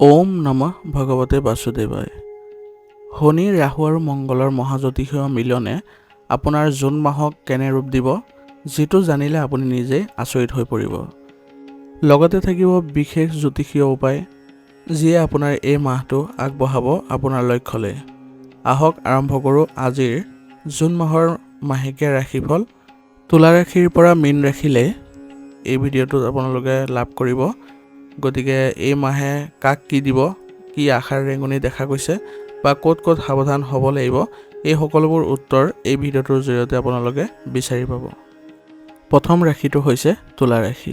ওম নমঃ ভগৱতে বাসুদেৱায়। শনি, ৰাহু আৰু মংগলৰ মহাজ্যোতিষীয় মিলনে আপোনাৰ জুন মাহক কেনে ৰূপ দিব, যিটো জানিলে আপুনি নিজেই আচৰিত হৈ পৰিব। লগতে থাকিব বিশেষ জ্যোতিষীয় উপায়, যিয়ে আপোনাৰ এই মাহটো আগবঢ়াব আপোনাৰ লক্ষ্যলৈ। আহক আৰম্ভ কৰোঁ আজিৰ জুন মাহৰ মাহেকীয়া ৰাশিফল। তুলা ৰাশিৰ পৰা মীন ৰাশিলৈ এই ভিডিঅ'টোত আপোনালোকে লাভ কৰিব। গতিকে এই মাহে কাক কি দিব, কি আশাৰ ৰেঙনি দেখা গৈছে বা ক'ত ক'ত সাৱধান হ'ব লাগিব, এই সকলোবোৰ উত্তৰ এই ভিডিঅ'টোৰ জৰিয়তে আপোনালোকে বিচাৰি পাব। প্ৰথম ৰাশিটো হৈছে তুলা ৰাশি।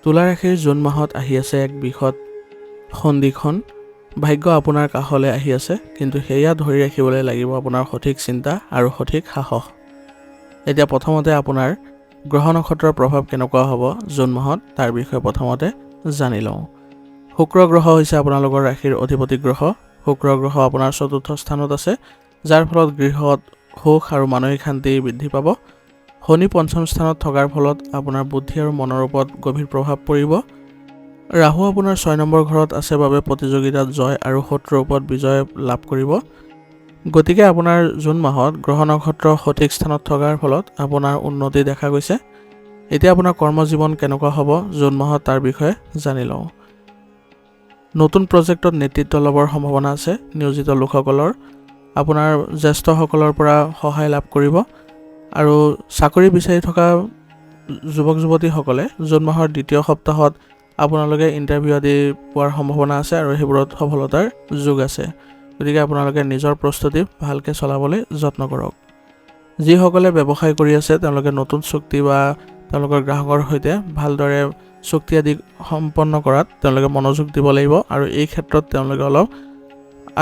তুলা ৰাশিৰ জুন মাহত আহি আছে এক বৃহৎ সন্ধিক্ষণ। ভাগ্য আপোনাৰ কাষলৈ আহি আছে, কিন্তু সেয়া ধৰি ৰাখিবলৈ লাগিব আপোনাৰ সঠিক চিন্তা আৰু সঠিক সাহস। এতিয়া প্ৰথমতে আপোনাৰ গ্ৰহ নক্ষত্ৰৰ প্ৰভাৱ কেনেকুৱা হ'ব জুন মাহত, তাৰ বিষয়ে প্ৰথমতে জানি লওঁ। শুক্ৰ গ্ৰহ হৈছে আপোনালোকৰ ৰাশিৰ অধিপতি গ্ৰহ। শুক্ৰ গ্ৰহ আপোনাৰ চতুৰ্থ স্থানত আছে, যাৰ ফলত গৃহত সুখ আৰু মানসিক শান্তি বৃদ্ধি পাব। শনি পঞ্চম স্থানত থকাৰ ফলত আপোনাৰ বুদ্ধি আৰু মনৰ ওপৰত গভীৰ প্ৰভাৱ পৰিব। ৰাহু আপোনাৰ 6 নম্বৰ ঘৰত আছে বাবে প্ৰতিযোগিতাত জয় আৰু শত্ৰুৰ ওপৰত বিজয় লাভ কৰিব। গতিকে আপোনাৰ জুন মাহত গ্ৰহ নক্ষত্ৰ সঠিক স্থানত থকাৰ ফলত আপোনাৰ উন্নতি দেখা গৈছে। এতিয়া আপোনাৰ কৰ্মজীৱন কেনেকুৱা হ'ব জুন মাহত, তাৰ বিষয়ে জানি লওঁ। নতুন প্ৰজেক্টত নেতৃত্ব ল'বৰ সম্ভাৱনা আছে নিয়োজিত লোকসকলৰ। আপোনাৰ জ্যেষ্ঠসকলৰ পৰা সহায় লাভ কৰিব। আৰু চাকৰি বিচাৰি থকা যুৱক যুৱতীসকলে জুন মাহৰ দ্বিতীয় সপ্তাহত আপোনালোকে ইণ্টাৰভিউ আদি পোৱাৰ সম্ভাৱনা আছে আৰু সেইবোৰত সফলতাৰ যোগ আছে। গতিকে আপোনালোকে নিজৰ প্ৰস্তুতি ভালকৈ চলাবলৈ যত্ন কৰক। যিসকলে ব্যৱসায় কৰি আছে তেওঁলোকে নতুন চুক্তি বা তেওঁলোকৰ গ্ৰাহকৰ সৈতে ভালদৰে চুক্তি আদি সম্পন্ন কৰাত তেওঁলোকে মনোযোগ দিব লাগিব আৰু এই ক্ষেত্ৰত তেওঁলোকে অলপ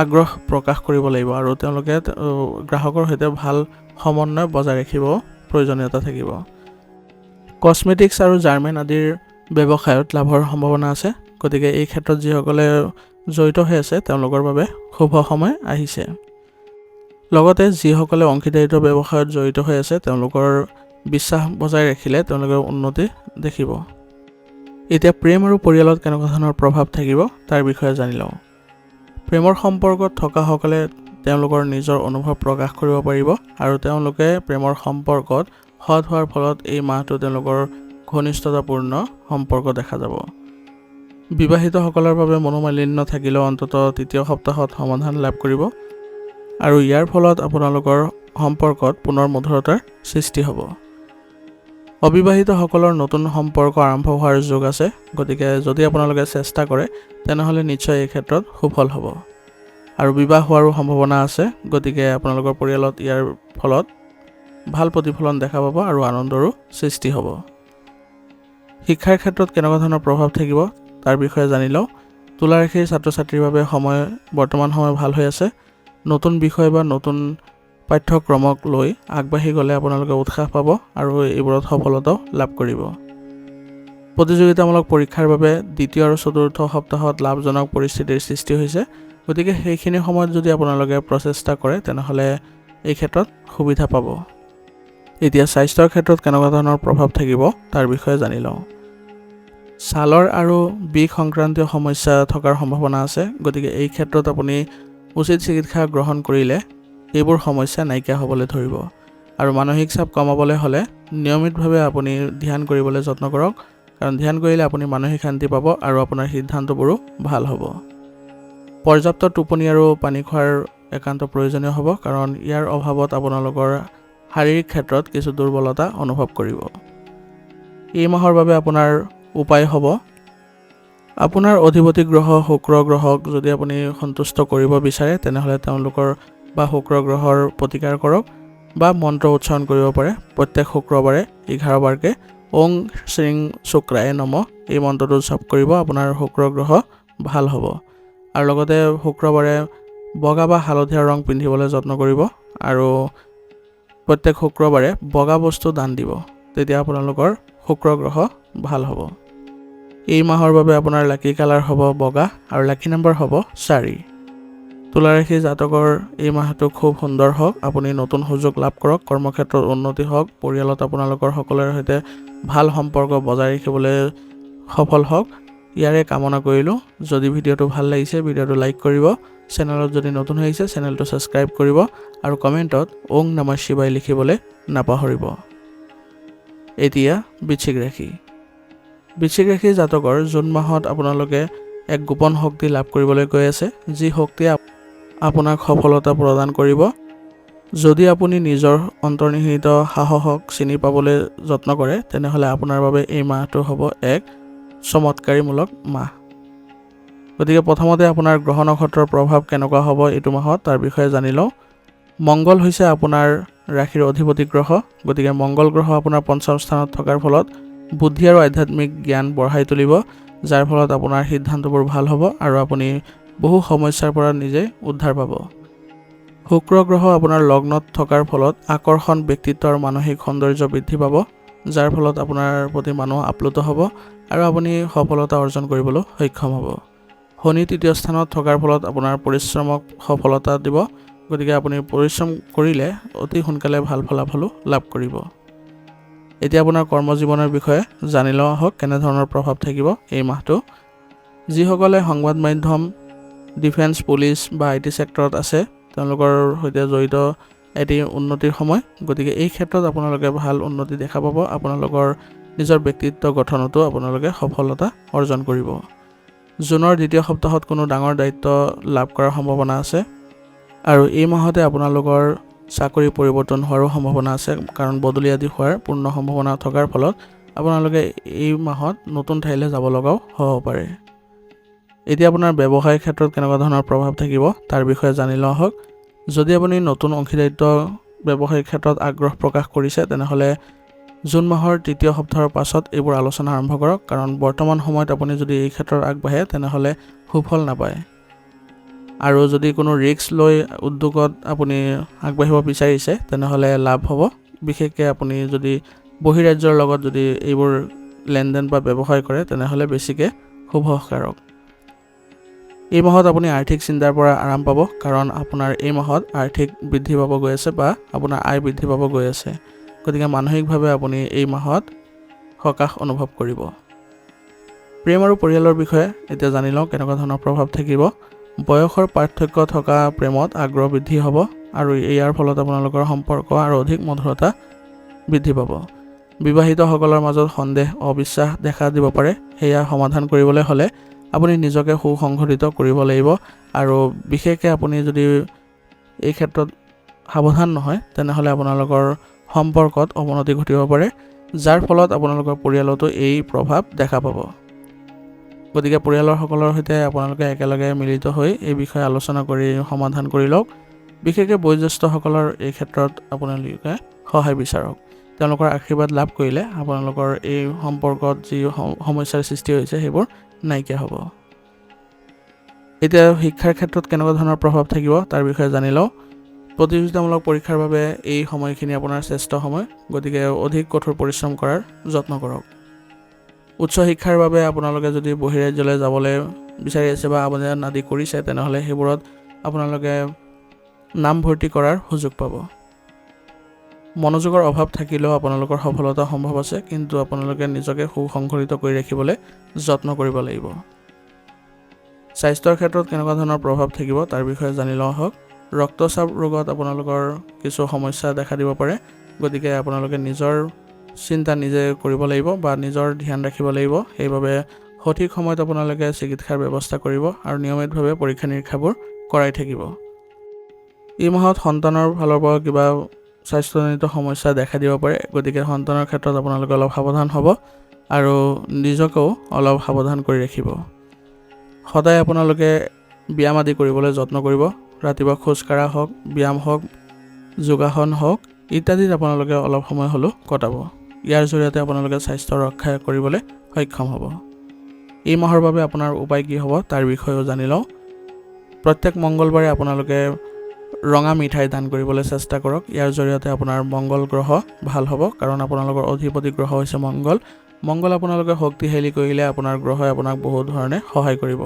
আগ্ৰহ প্ৰকাশ কৰিব লাগিব আৰু তেওঁলোকে গ্ৰাহকৰ সৈতে ভাল সমন্বয় বজাই ৰাখিব প্ৰয়োজনীয়তা থাকিব। কছমেটিক্স আৰু জাৰ্মেন আদিৰ ব্যৱসায়ত লাভৰ সম্ভাৱনা আছে। গতিকে এই ক্ষেত্ৰত যিসকলে জড়িত হৈ আছে তেওঁলোকৰ বাবে শুভ সময় আহিছে। লগতে যিসকলে অংশীদাৰিত্ব ব্যৱসায়ত জড়িত হৈ আছে তেওঁলোকৰ বিশ্বাস বজাই ৰাখিলে তেওঁলোকে উন্নতি দেখিব। এতিয়া প্ৰেম আৰু পৰিয়ালত কেনেকুৱা ধৰণৰ প্ৰভাৱ থাকিব তাৰ বিষয়ে জানি লওঁ। প্ৰেমৰ সম্পৰ্কত থকাসকলে তেওঁলোকৰ নিজৰ অনুভৱ প্ৰকাশ কৰিব পাৰিব আৰু তেওঁলোকে প্ৰেমৰ সম্পৰ্কত সৎ হোৱাৰ ফলত এই মাহটো তেওঁলোকৰ ঘনিষ্ঠতাপূৰ্ণ সম্পৰ্ক দেখা যাব। বিবাহিতসকলৰ বাবে মনোমালিন্য থাকিলেও অন্ততঃ তৃতীয় সপ্তাহত সমাধান লাভ কৰিব আৰু ইয়াৰ ফলত আপোনালোকৰ সম্পৰ্কত পুনৰ মধুৰতাৰ সৃষ্টি হ'ব। অবিবাহিতসকলৰ নতুন সম্পৰ্ক আৰম্ভ হোৱাৰ যোগ আছে। গতিকে যদি আপোনালোকে চেষ্টা কৰে তেনেহ'লে নিশ্চয় এই ক্ষেত্ৰত সুফল হ'ব আৰু বিবাহ হোৱাৰো সম্ভাৱনা আছে। গতিকে আপোনালোকৰ পৰিয়ালত ইয়াৰ ফলত ভাল প্ৰতিফলন দেখা পাব আৰু আনন্দৰো সৃষ্টি হ'ব। শিক্ষাৰ ক্ষেত্ৰত কেনেকুৱা ধৰণৰ প্ৰভাৱ থাকিব তাৰ বিষয়ে জানি লওঁ। তুলা ৰাশিৰ ছাত্ৰ ছাত্ৰীৰ বাবে বৰ্তমান সময় ভাল হৈ আছে। নতুন বিষয় বা নতুন পাঠ্যক্ৰমক লৈ আগবাঢ়ি গ'লে আপোনালোকে উৎসাহ পাব আৰু এইবোৰত সফলতাও লাভ কৰিব। প্ৰতিযোগিতামূলক পৰীক্ষাৰ বাবে দ্বিতীয় আৰু চতুৰ্থ সপ্তাহত লাভজনক পৰিস্থিতিৰ সৃষ্টি হৈছে। গতিকে সেইখিনি সময়ত যদি আপোনালোকে প্ৰচেষ্টা কৰে তেনেহ'লে এই ক্ষেত্ৰত সুবিধা পাব। এতিয়া স্বাস্থ্যৰ ক্ষেত্ৰত কেনেকুৱা ধৰণৰ প্ৰভাৱ থাকিব তাৰ বিষয়ে জানি লওঁ। ছালৰ আৰু বিষ সংক্ৰান্তীয় সমস্যা থকাৰ সম্ভাৱনা আছে। গতিকে এই ক্ষেত্ৰত আপুনি উচিত চিকিৎসা গ্ৰহণ কৰিলে এইবোৰ সমস্যা নাইকিয়া হ'বলৈ ধৰিব আৰু মানসিক চাপ কমাবলৈ হ'লে নিয়মিতভাৱে আপুনি ধ্যান কৰিবলৈ যত্ন কৰক, কাৰণ ধ্যান কৰিলে আপুনি মানসিক শান্তি পাব আৰু আপোনাৰ সিদ্ধান্তবোৰো ভাল হ'ব। পৰ্যাপ্ত টোপনি আৰু পানী খোৱাৰ একান্ত প্ৰয়োজনীয় হ'ব, কাৰণ ইয়াৰ অভাৱত আপোনালোকৰ শাৰীৰিক ক্ষেত্ৰত কিছু দুৰ্বলতা অনুভৱ কৰিব। এই মাহৰ বাবে আপোনাৰ উপায় হ'ব, আপোনাৰ অধিপতি গ্ৰহ শুক্ৰ গ্ৰহক যদি আপুনি সন্তুষ্ট কৰিব বিচাৰে তেনেহ'লে তেওঁলোকৰ বা শুক্ৰ গ্ৰহৰ প্ৰতিকাৰ কৰক বা মন্ত্ৰ উচ্চাৰণ কৰিব পাৰে। প্ৰত্যেক শুক্ৰবাৰে 11 বাৰকৈ ওং শ্ৰীং শুক্ৰায়ে নমঃ এই মন্ত্ৰটো জপ কৰিব, আপোনাৰ শুক্ৰ গ্ৰহ ভাল হ'ব। আৰু লগতে শুক্ৰবাৰে বগা বা হালধীয়া ৰং পিন্ধিবলৈ যত্ন কৰিব আৰু প্ৰত্যেক শুক্ৰবাৰে বগা বস্তু দান দিব, তেতিয়া আপোনালোকৰ শুক্ৰ গ্ৰহ ভাল হ'ব। এই মাহৰ বাবে আপোনাৰ লাকি কালাৰ হ'ব বগা আৰু লাকি নম্বৰ হ'ব 4। তুলা ৰাশি জাতকৰ এই মাহটো খুব সুন্দৰ হওক, আপুনি নতুন সুযোগ লাভ কৰক, কৰ্মক্ষেত্ৰত উন্নতি হওক, পৰিয়ালত আপোনালোকৰ সকলোৰে সৈতে ভাল সম্পৰ্ক বজাই ৰাখিবলৈ সফল হওক ইয়াৰে কামনা কৰিলোঁ। যদি ভিডিঅ'টো ভাল লাগিছে ভিডিঅ'টো লাইক কৰিব, চেনেলত যদি নতুন হৈ আহিছে চেনেলটো ছাবস্ক্ৰাইব কৰিব আৰু কমেণ্টত ওং নমঃ শিৱায় লিখিবলৈ নাপাহৰিব। এতিয়া বৃশ্চিক ৰাশি। বৃশ্চিক ৰাশিৰ জাতকৰ জুন মাহত আপোনালোকে এক গোপন শক্তি লাভ কৰিবলৈ গৈ আছে, যি শক্তিয়ে আপোনাক সফলতা প্ৰদান কৰিব। যদি আপুনি নিজৰ অন্তৰ্নিহিত সাহসক চিনি পাবলৈ যত্ন কৰে তেনেহ'লে আপোনাৰ বাবে এই মাহটো হ'ব এক চমৎকাৰীমূলক মাহ। গতিকে প্ৰথমতে আপোনাৰ গ্ৰহ নক্ষত্ৰৰ প্ৰভাৱ কেনেকুৱা হ'ব এইটো মাহত তাৰ বিষয়ে জানি লওঁ। মংগল হৈছে আপোনাৰ ৰাশিৰ অধিপতি গ্ৰহ। গতিকে মংগল গ্ৰহ আপোনাৰ পঞ্চম স্থানত থকাৰ ফলত বুদ্ধি আৰু আধ্যাত্মিক জ্ঞান বঢ়াই তুলিব, যাৰ ফলত আপোনাৰ সিদ্ধান্তবোৰ ভাল হ'ব আৰু আপুনি বহু সমস্যাৰ পৰা নিজে উদ্ধাৰ পাব। শুক্ৰ গ্ৰহ আপোনাৰ লগ্নত থকাৰ ফলত আকৰ্ষণ, ব্যক্তিত্ব আৰু মানসিক সৌন্দৰ্য বৃদ্ধি পাব, যাৰ ফলত আপোনাৰ প্ৰতি মানুহ আপ্লুত হ'ব আৰু আপুনি সফলতা অৰ্জন কৰিবলৈ সক্ষম হ'ব। শনি তৃতীয় স্থানত থকাৰ ফলত আপোনাৰ পৰিশ্ৰমক সফলতা দিব। গতিকে আপুনি পৰিশ্ৰম কৰিলে অতি সোনকালে ভাল ফলাফলো লাভ কৰিব। এতিয়া আপোনাৰ কৰ্মজীৱনৰ বিষয়ে জানি লোৱা হওক কেনেধৰণৰ প্ৰভাৱ থাকিব এই মাহটো। যিসকলে সংবাদ মাধ্যম, ডিফেন্স, পুলিচ বা IT চেক্টৰত আছে তেওঁলোকৰ সৈতে জড়িত এটি উন্নতিৰ সময়। গতিকে এই ক্ষেত্ৰত আপোনালোকে ভাল উন্নতি দেখা পাব। আপোনালোকৰ নিজৰ ব্যক্তিত্ব গঠনতো আপোনালোকে সফলতা অৰ্জন কৰিব। জুনৰ দ্বিতীয় সপ্তাহত কোনো ডাঙৰ দায়িত্ব লাভ কৰাৰ সম্ভাৱনা আছে আৰু এই মাহতে আপোনালোকৰ চাকৰি পৰিৱৰ্তন হোৱাৰো সম্ভাৱনা আছে, কাৰণ বদলি আদি হোৱাৰ পূৰ্ণ সম্ভাৱনা থকাৰ ফলত আপোনালোকে এই মাহত নতুন ঠাইলৈ যাব লগাও হ'ব পাৰে। এতিয়া আপোনাৰ ব্যৱসায়িক ক্ষেত্ৰত কেনেকুৱা ধৰণৰ প্ৰভাৱ থাকিব তাৰ বিষয়ে জানি লোৱা হওক। যদি আপুনি নতুন অংশীদাৰিত্ব ব্যৱসায়িক ক্ষেত্ৰত আগ্ৰহ প্ৰকাশ কৰিছে তেনেহ'লে জুন মাহৰ তৃতীয় সপ্তাহৰ পাছত এইবোৰ আলোচনা আৰম্ভ কৰক, কাৰণ বৰ্তমান সময়ত আপুনি যদি এই ক্ষেত্ৰত আগবাঢ়ে তেনেহ'লে সুফল নাপায়। আৰু যদি কোনো ৰিস্ক লৈ উদ্যোগত আপুনি আগবাঢ়িব বিচাৰিছে তেনেহ'লে লাভ হ'ব। বিশেষকৈ আপুনি যদি বহিৰাজ্যৰ লগত যদি এইবোৰ লেনদেন বা ব্যৱসায় কৰে তেনেহ'লে বেছিকৈ শুভকাৰক। এই মাহত আপুনি আৰ্থিক চিন্তাৰ পৰা আৰাম পাব, কাৰণ আপোনাৰ এই মাহত আৰ্থিক বৃদ্ধি পাব গৈ আছে বা আপোনাৰ আয় বৃদ্ধি পাব গৈ আছে। গতিকে মানসিকভাৱে আপুনি এই মাহত সকাহ অনুভৱ কৰিব। প্ৰেম আৰু পৰিয়ালৰ বিষয়ে এতিয়া জানি লওঁ কেনেকুৱা ধৰণৰ প্ৰভাৱ থাকিব। বয়সৰ পাৰ্থক্য থকা প্ৰেমত আগ্ৰহ বৃদ্ধি হ'ব আৰু ইয়াৰ ফলত আপোনালোকৰ সম্পৰ্ক আৰু অধিক মধুৰতা বৃদ্ধি পাব। বিবাহিতসকলৰ মাজত সন্দেহ, অবিশ্বাস দেখা দিব পাৰে। সেয়া সমাধান কৰিবলৈ হ'লে আপুনি নিজকে সুসংগঠিত কৰিব লাগিব আৰু বিশেষকৈ আপুনি যদি এই ক্ষেত্ৰত সাৱধান নহয় তেনেহ'লে আপোনালোকৰ সম্পৰ্কত অৱনতি ঘটিব পাৰে, যাৰ ফলত আপোনালোকৰ পৰিয়ালতো এই প্ৰভাৱ দেখা পাব। গতিকে পৰিয়ালৰ সকলৰ সৈতে আপোনালোকে একেলগে মিলিত হৈ এই বিষয়ে আলোচনা কৰি সমাধান কৰি লওক। বিশেষকৈ বয়োজ্যেষ্ঠসকলৰ এই ক্ষেত্ৰত আপোনালোকে সহায় বিচাৰক। তেওঁলোকৰ আশীৰ্বাদ লাভ কৰিলে আপোনালোকৰ এই সম্পৰ্কত যি সমস্যাৰ সৃষ্টি হৈছে সেইবোৰ নাইকিয়া হ'ব। এতিয়া শিক্ষাৰ ক্ষেত্ৰত কেনেকুৱা ধৰণৰ প্ৰভাৱ থাকিব তাৰ বিষয়ে জানি লওঁ। প্ৰতিযোগিতামূলক পৰীক্ষাৰ বাবে এই সময়খিনি আপোনাৰ শ্ৰেষ্ঠ সময়। গতিকে অধিক কঠোৰ পৰিশ্ৰম কৰাৰ যত্ন কৰক। উচ্চ শিক্ষাৰ বাবে আপোনালোকে যদি বহিৰাজ্যলৈ যাবলৈ বিচাৰি আছে বা আবেদন আদি কৰিছে তেনেহ'লে সেইবোৰত আপোনালোকে নামভৰ্তি কৰাৰ সুযোগ পাব। মনোযোগৰ অভাৱ থাকিলেও আপোনালোকৰ সফলতা সম্ভৱ আছে, কিন্তু আপোনালোকে নিজকে সুসংগঠিত কৰি ৰাখিবলৈ যত্ন কৰিব লাগিব। স্বাস্থ্যৰ ক্ষেত্ৰত কেনেকুৱা ধৰণৰ প্ৰভাৱ থাকিব তাৰ বিষয়ে জানি লোৱা হওক। ৰক্তচাপ ৰোগত আপোনালোকৰ কিছু সমস্যা দেখা দিব পাৰে। গতিকে আপোনালোকে নিজৰ চিন্তা নিজে কৰিব লাগিব বা নিজৰ ধ্যান ৰাখিব লাগিব। সেইবাবে সঠিক সময়ত আপোনালোকে চিকিৎসাৰ ব্যৱস্থা কৰিব আৰু নিয়মিতভাৱে পৰীক্ষা নিৰীক্ষাবোৰ কৰাই থাকিব। এই মাহত সন্তানৰ ফালৰ পৰা কিবা স্বাস্থ্যজনিত সমস্যা দেখা দিব পাৰে। গতিকে সন্তানৰ ক্ষেত্ৰত আপোনালোকে অলপ সাৱধান হ'ব আৰু নিজকেও অলপ সাৱধান কৰি ৰাখিব। সদায় আপোনালোকে ব্যায়াম আদি কৰিবলৈ যত্ন কৰিব। ৰাতিপুৱা খোজকঢ়া হওক, ব্যায়াম হওক, যোগাসন হওক ইত্যাদিত আপোনালোকে অলপ সময় হ'লেও কটাব। ইয়াৰ জৰিয়তে আপোনালোকে স্বাস্থ্য ৰক্ষা কৰিবলৈ সক্ষম হ'ব। এই মাহৰ বাবে আপোনাৰ উপায় কি হ'ব তাৰ বিষয়েও জানি লওঁ। প্ৰত্যেক মংগলবাৰে আপোনালোকে ৰঙা মিঠাই দান কৰিবলৈ চেষ্টা কৰক। ইয়াৰ জৰিয়তে আপোনাৰ মংগল গ্ৰহ ভাল হ'ব, কাৰণ আপোনালোকৰ অধিপতি গ্ৰহ হৈছে মংগল। মংগল আপোনালোকে শক্তিশালী কৰিলে আপোনাৰ গ্ৰহই আপোনাক বহুত ধৰণে সহায় কৰিব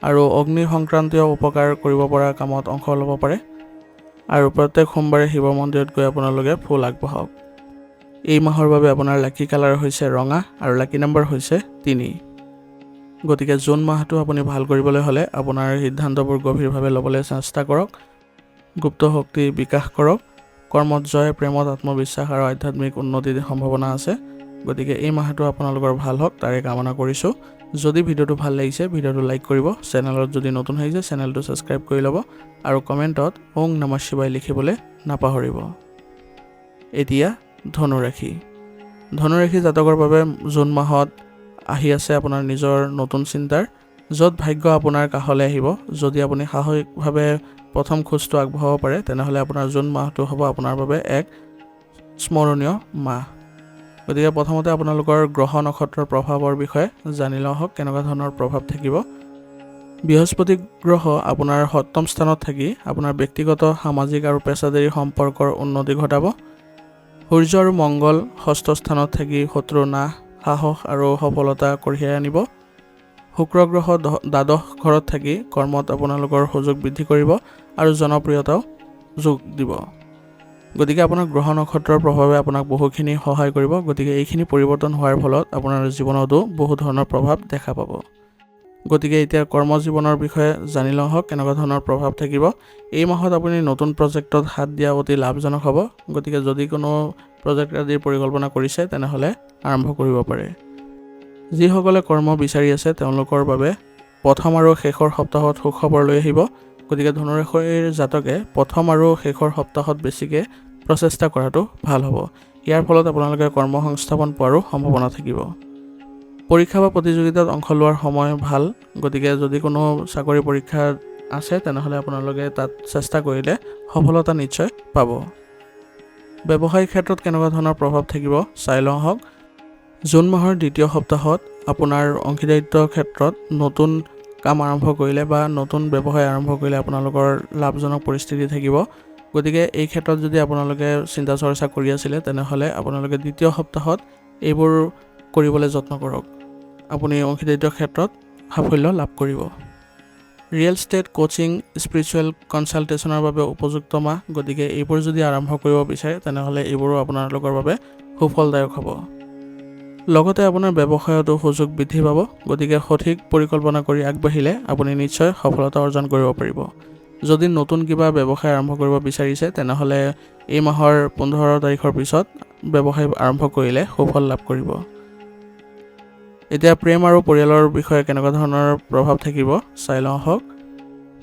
আৰু অগ্নি সংক্ৰান্তীয় উপকাৰ কৰিব পৰা কামত অংশ ল'ব পাৰে। আৰু প্ৰত্যেক সোমবাৰে শিৱ মন্দিৰত গৈ আপোনালোকে ফুল আগবঢ়াওক। এই মাহৰ বাবে আপোনাৰ লাকি কালাৰ হৈছে ৰঙা আৰু লাকি নম্বৰ হৈছে 3। গতিকে জুন মাহটো আপুনি ভাল কৰিবলৈ হ'লে আপোনাৰ সিদ্ধান্তবোৰ গভীৰভাৱে ল'বলৈ চেষ্টা কৰক, গুপ্ত শক্তি বিকাশ কৰক, কৰ্মত জয়, প্ৰেমত আত্মবিশ্বাস আৰু আধ্যাত্মিক উন্নতিৰ সম্ভাৱনা আছে। গতিকে এই মাহটো আপোনালোকৰ ভাল হওক তাৰে কামনা কৰিছোঁ। যদি ভিডিঅ'টো ভাল লাগিছে ভিডিঅ'টো লাইক কৰিব, চেনেলত যদি নতুন আহিছে চেনেলটো ছাবস্ক্ৰাইব কৰি ল'ব আৰু কমেণ্টত ওং নমঃ শিৱায় লিখিবলৈ নাপাহৰিব। এতিয়া ধনুৰাশি জাতকৰ বাবে জুন মাহত আহি আছে আপোনাৰ নিজৰ নতুন চিন্তাৰ, য'ত ভাগ্য আপোনাৰ কাষলৈ আহিব। যদি আপুনি সাহসিকভাৱে প্ৰথম খোজটো আগবঢ়াব পাৰে তেনেহ'লে আপোনাৰ জুন মাহটো হ'ব আপোনাৰ বাবে এক স্মৰণীয় মাহ। গতিকে প্ৰথমতে আপোনালোকৰ গ্ৰহ নক্ষত্ৰৰ প্ৰভাৱৰ বিষয়ে জানি লওঁ হওক কেনেকুৱা ধৰণৰ প্ৰভাৱ থাকিব। বৃহস্পতি গ্ৰহ আপোনাৰ 7ম স্থানত থাকি আপোনাৰ ব্যক্তিগত, সামাজিক আৰু পেছাদাৰী সম্পৰ্কৰ উন্নতি ঘটাব। সূৰ্য আৰু মংগল 6ষ্ঠ স্থানত থাকি শত্ৰু নাশ, সাহস আৰু সফলতা কঢ়িয়াই আনিব। শুক্ৰ গ্ৰহ 12শ ঘৰত থাকি কৰ্মত আপোনালোকৰ সুযোগ বৃদ্ধি কৰিব আৰু জনপ্ৰিয়তাও যোগ দিব। গতিকে আপোনাৰ গ্ৰহ নক্ষত্ৰৰ প্ৰভাৱে আপোনাক বহুখিনি সহায় কৰিব। গতিকে এইখিনি পৰিৱৰ্তন হোৱাৰ ফলত আপোনাৰ জীৱনতো বহু ধৰণৰ প্ৰভাৱ দেখা পাব। গতিকে এতিয়া কৰ্মজীৱনৰ বিষয়ে জানি লওঁ হওক কেনেকুৱা ধৰণৰ প্ৰভাৱ থাকিব। এই মাহত আপুনি নতুন প্ৰজেক্টত হাত দিয়া অতি লাভজনক হ'ব। গতিকে যদি কোনো প্ৰজেক্ট আদিৰ পৰিকল্পনা কৰিছে তেনেহ'লে আৰম্ভ কৰিব পাৰে। যিসকলে কৰ্ম বিচাৰি আছে তেওঁলোকৰ বাবে প্ৰথম আৰু শেষৰ সপ্তাহত সুখবৰ লৈ আহিব। গতিকে ধনুৰাশিৰ জাতকে প্ৰথম আৰু শেষৰ সপ্তাহত বেছিকৈ প্ৰচেষ্টা কৰাটো ভাল হ'ব। ইয়াৰ ফলত আপোনালোকে কৰ্ম সংস্থাপন পোৱাৰো সম্ভাৱনা থাকিব। পৰীক্ষা বা প্ৰতিযোগিতাত অংশ লোৱাৰ সময় ভাল। গতিকে যদি কোনো চাকৰি পৰীক্ষা আছে তেনেহ'লে আপোনালোকে তাত চেষ্টা কৰিলে সফলতা নিশ্চয় পাব। ব্যৱসায়িক ক্ষেত্ৰত কেনেকুৱা ধৰণৰ প্ৰভাৱ থাকিব চাই লওঁ হওক। জুন মাহৰ দ্বিতীয় সপ্তাহত আপোনাৰ অংশীদাৰিত্বৰ ক্ষেত্ৰত নতুন কাম আৰম্ভ কৰিলে বা নতুন ব্যৱসায় আৰম্ভ কৰিলে আপোনালোকৰ লাভজনক পৰিস্থিতি থাকিব। গতিকে এই ক্ষেত্ৰত যদি আপোনালোকে চিন্তা চৰ্চা কৰি আছিলে তেনেহ'লে আপোনালোকে দ্বিতীয় সপ্তাহত এইবোৰ কৰিবলৈ যত্ন কৰক। আপুনি অংশীদাৰিত্বৰ ক্ষেত্ৰত সাফল্য লাভ কৰিব। ৰিয়েল ষ্টেট, কোচিং, স্পিৰিচুৱেল কনচালটেশ্যনৰ বাবে উপযুক্ত মাহ। গতিকে এইবোৰ যদি আৰম্ভ কৰিব বিচাৰে তেনেহ'লে এইবোৰো আপোনালোকৰ বাবে সুফলদায়ক হ'ব। লগতে আপোনাৰ ব্যৱসায়তো সুযোগ বৃদ্ধি পাব। গতিকে সঠিক পৰিকল্পনা কৰি আগবাঢ়িলে আপুনি নিশ্চয় সফলতা অৰ্জন কৰিব পাৰিব। যদি নতুন কিবা ব্যৱসায় আৰম্ভ কৰিব বিচাৰিছে তেনেহ'লে এই মাহৰ 15 তাৰিখৰ পিছত ব্যৱসায় আৰম্ভ কৰিলে সুফল লাভ কৰিব। এতিয়া প্ৰেম আৰু পৰিয়ালৰ বিষয়ে কেনেকুৱা ধৰণৰ প্ৰভাৱ থাকিব চাই লওঁ হওক।